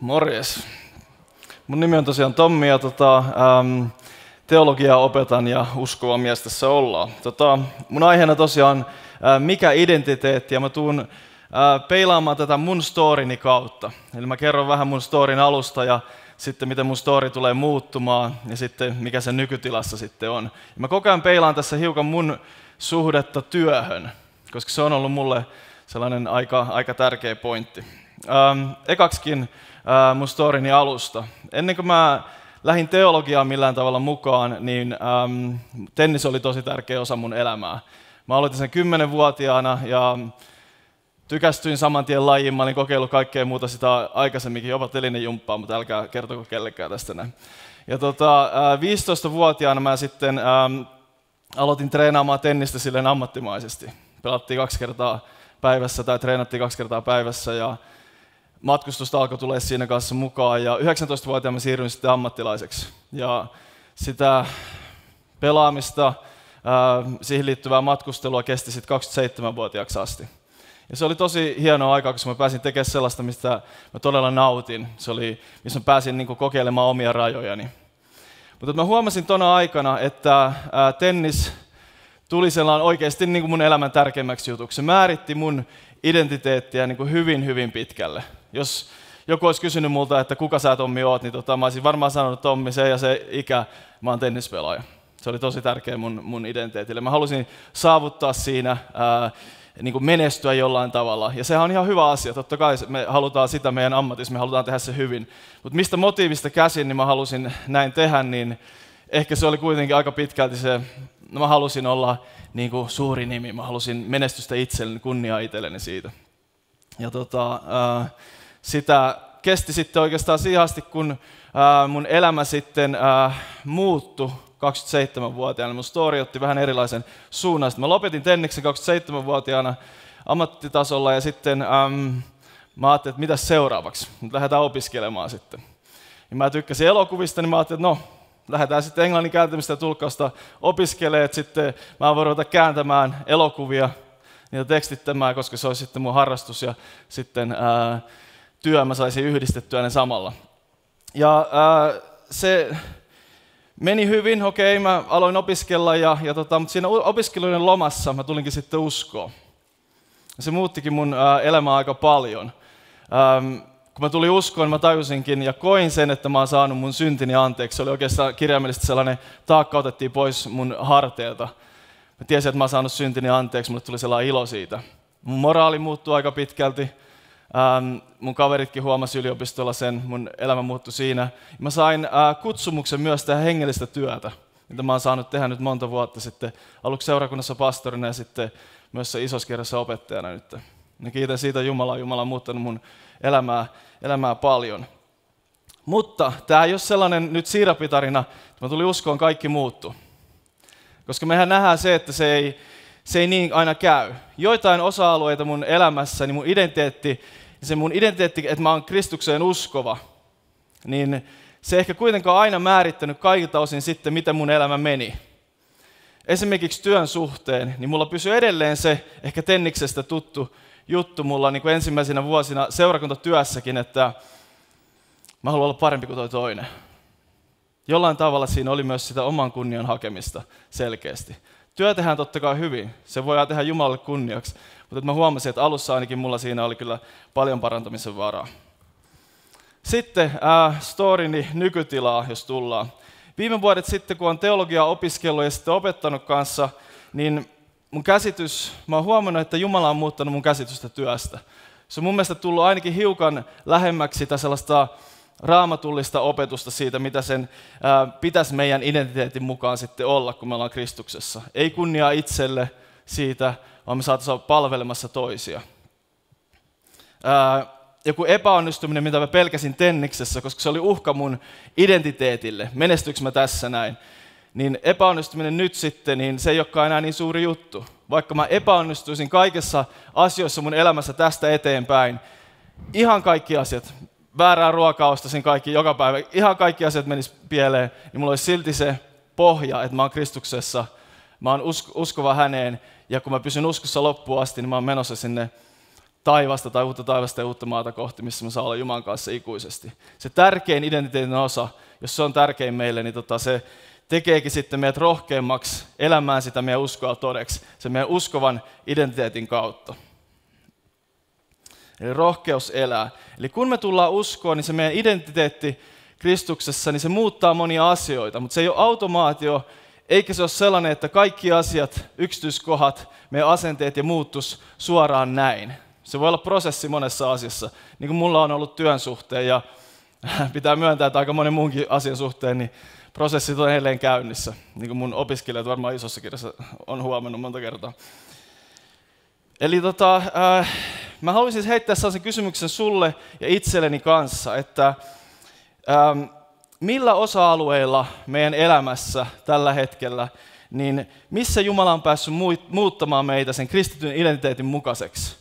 Morjes. Mun nimi on tosiaan Tommi ja teologiaa opetan ja uskova mies tässä ollaan. Mun aiheena tosiaan mikä identiteetti ja mä tuun peilaamaan tätä mun storini kautta. Eli mä kerron vähän mun storin alusta ja sitten miten mun story tulee muuttumaan ja sitten mikä se nykytilassa sitten on. Ja mä koko ajan peilaan tässä hiukan mun suhdetta työhön, koska se on ollut mulle sellainen aika tärkeä pointti. Ekaksikin mun storini alusta. Ennen kuin mä lähdin teologiaan millään tavalla mukaan, niin tennis oli tosi tärkeä osa mun elämää. Mä aloitin sen 10-vuotiaana ja tykästyin saman tien lajiin. Mä olin kokeillut kaikkea muuta sitä aikaisemminkin, jopa telinejumppaa, mutta älkää kertoko kellekään tästä näin. Ja 15-vuotiaana mä sitten aloitin treenaamaan tennistä silleen ammattimaisesti. Pelattiin 2 kertaa päivässä tai treenattiin 2 kertaa päivässä ja matkustusta alkoi tulla siinä kanssa mukaan ja 19-vuotiaana mä siirryin sitten ammattilaiseksi. Ja sitä pelaamista, siihen liittyvää matkustelua kesti sitten 27-vuotiaaksi asti. Ja se oli tosi hienoa aikaa, koska mä pääsin tekemään sellaista, mistä mä todella nautin. Se oli, missä mä pääsin niin kuin kokeilemaan omia rajojani. Mutta mä huomasin tona aikana, että tennis tuli sellainen oikeasti niin kuin mun elämän tärkeimmäksi jutuksi. Se määritti mun identiteettiä niin kuin hyvin pitkälle. Jos joku olisi kysynyt multa, että kuka sä Tommi oot, niin mä olisin varmaan sanonut Tommi se ja se ikä, mä oon tennispelaaja. Se oli tosi tärkeä mun identiteetille. Mä halusin saavuttaa siinä, niin kuin menestyä jollain tavalla. Ja sehän on ihan hyvä asia. Totta kai me halutaan sitä meidän ammatissa, me halutaan tehdä se hyvin. Mutta mistä motiivista käsin niin mä halusin näin tehdä, niin ehkä se oli kuitenkin aika pitkälti se, no mä halusin olla niin kuin suuri nimi, mä halusin menestystä itselleni, kunniaa itselleni siitä. Ja sitä kesti sitten oikeastaan siihen asti, kun mun elämä sitten muuttui 27-vuotiaana. Mun story otti vähän erilaisen suunnan. Sitten mä lopetin tenniksen 27-vuotiaana ammattitasolla ja sitten mä ajattelin, että mitäs seuraavaksi? Nyt lähdetään opiskelemaan sitten. Ja mä tykkäsin elokuvista, niin mä ajattelin, että no, lähdetään sitten englannin kääntämistä ja tulkkausta opiskelemaan, että sitten mä voin ruveta kääntämään elokuvia, niitä tekstittämään, koska se olisi sitten mun harrastus ja sitten työ mä saisin yhdistettyä ne samalla. Ja se meni hyvin, okei, mä aloin opiskella, mutta siinä opiskelujen lomassa mä tulinkin sitten uskoon. Se muuttikin mun elämää aika paljon. Kun mä tulin uskoon, mä tajusinkin ja koin sen, että mä oon saanut mun syntini anteeksi. Se oli oikeastaan kirjaimellisesti sellainen taakka otettiin pois mun harteilta. Mä tiesin, että mä oon saanut syntini anteeksi, mulle tuli sellainen ilo siitä. Mun moraali muuttui aika pitkälti. Mun kaveritkin huomasi yliopistolla sen, mun elämä muuttui siinä. Mä sain kutsumuksen myös tehdä hengellistä työtä, mitä mä oon saanut tehdä nyt monta vuotta sitten. Aluksi seurakunnassa pastorina ja sitten myös isossa kirjassa opettajana nyt. Ja kiitän siitä Jumalaa, Jumala on muuttanut mun elämää paljon. Mutta tämä ei ole sellainen nyt siirapitarina, että mä tulin uskoon, kaikki muuttu. Koska mehän nähdään se, että se ei niin aina käy. Joitain osa-alueita mun elämässä, niin mun identiteetti, että mä oon Kristukseen uskova, niin se ehkä kuitenkaan aina määrittänyt kaikilta osin sitten, miten mun elämä meni. Esimerkiksi työn suhteen, niin mulla pysyy edelleen se ehkä tenniksestä tuttu juttu mulla niin kuin ensimmäisenä vuosina seurakuntatyössäkin, että mä haluan olla parempi kuin toi toinen. Jollain tavalla siinä oli myös sitä oman kunnian hakemista selkeästi. Työ tehdään totta kai hyvin, se voidaan tehdä Jumalalle kunniaksi, mutta mä huomasin, että alussa ainakin mulla siinä oli kyllä paljon parantamisen varaa. Sitten storini nykytilaa, jos tullaan. Viime vuodet sitten, kun olen teologiaa opiskellut ja sitten opettanut kanssa, niin mun käsitys, mä oon huomannut, että Jumala on muuttanut mun käsitystä työstä. Se on mun mielestä tullut ainakin hiukan lähemmäksi sitä sellaista raamatullista opetusta siitä, mitä sen pitäisi meidän identiteetin mukaan sitten olla, kun me ollaan Kristuksessa. Ei kunniaa itselle siitä, vaan me saataisiin olla palvelemassa toisia. Joku epäonnistuminen, mitä mä pelkäsin tenniksessä, koska se oli uhka mun identiteetille, menestyykö mä tässä näin, niin epäonnistuminen nyt sitten, niin se ei olekaan enää niin suuri juttu. Vaikka mä epäonnistuisin kaikessa asioissa mun elämässä tästä eteenpäin, ihan kaikki asiat, väärää ruokaa ostasin kaikki joka päivä, ihan kaikki asiat menis pieleen, niin mulla olisi silti se pohja, että mä oon Kristuksessa, mä oon uskova häneen, ja kun mä pysyn uskossa loppuun asti, niin mä oon menossa sinne taivasta tai uutta taivasta ja uutta maata kohti, missä me saa olla Jumalan kanssa ikuisesti. Se tärkein identiteetin osa, jos se on tärkein meille, niin se tekeekin sitten meidät rohkeammaksi elämään sitä meidän uskoa todeksi, se meidän uskovan identiteetin kautta. Eli rohkeus elää. Eli kun me tullaan uskoon, niin se meidän identiteetti Kristuksessa, niin se muuttaa monia asioita, mutta se ei ole automaatio, eikä se ole sellainen, että kaikki asiat, yksityiskohdat, meidän asenteet ja muuttus suoraan näin. Se voi olla prosessi monessa asiassa, niin kuin mulla on ollut työn suhteen ja pitää myöntää, että aika monen muunkin asian suhteen, niin prosessit on edelleen käynnissä, niin kuin mun opiskelijat varmaan isossa kirjassa on huomannut monta kertaa. Eli mä haluaisin heittää sellaisen kysymyksen sulle ja itselleni kanssa, että millä osa-alueilla meidän elämässä tällä hetkellä, niin missä Jumala on päässyt muuttamaan meitä sen kristityn identiteetin mukaiseksi?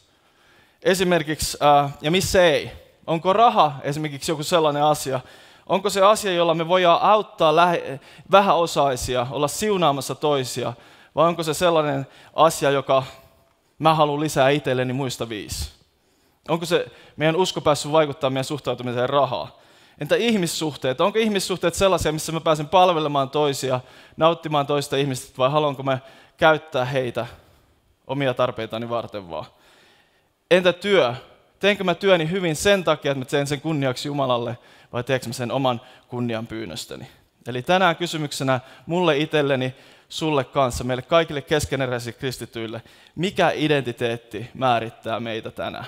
Esimerkiksi, ja missä ei? Onko raha esimerkiksi joku sellainen asia? Onko se asia, jolla me voidaan auttaa vähäosaisia, olla siunaamassa toisia? Vai onko se sellainen asia, joka mä haluan lisää itselleni muista 5? Onko se meidän usko päässyt vaikuttamaan meidän suhtautumiseen rahaan? Entä ihmissuhteet? Onko ihmissuhteet sellaisia, missä mä pääsen palvelemaan toisia, nauttimaan toista ihmistä, vai haluanko mä käyttää heitä omia tarpeitani varten vaan? Entä työ? Teenkö mä työni hyvin sen takia, että mä teen sen kunniaksi Jumalalle, vai teekö mä sen oman kunnian pyynnöstäni? Eli tänään kysymyksenä mulle itselleni, sulle kanssa, meille kaikille keskeneräisille kristityille, mikä identiteetti määrittää meitä tänään?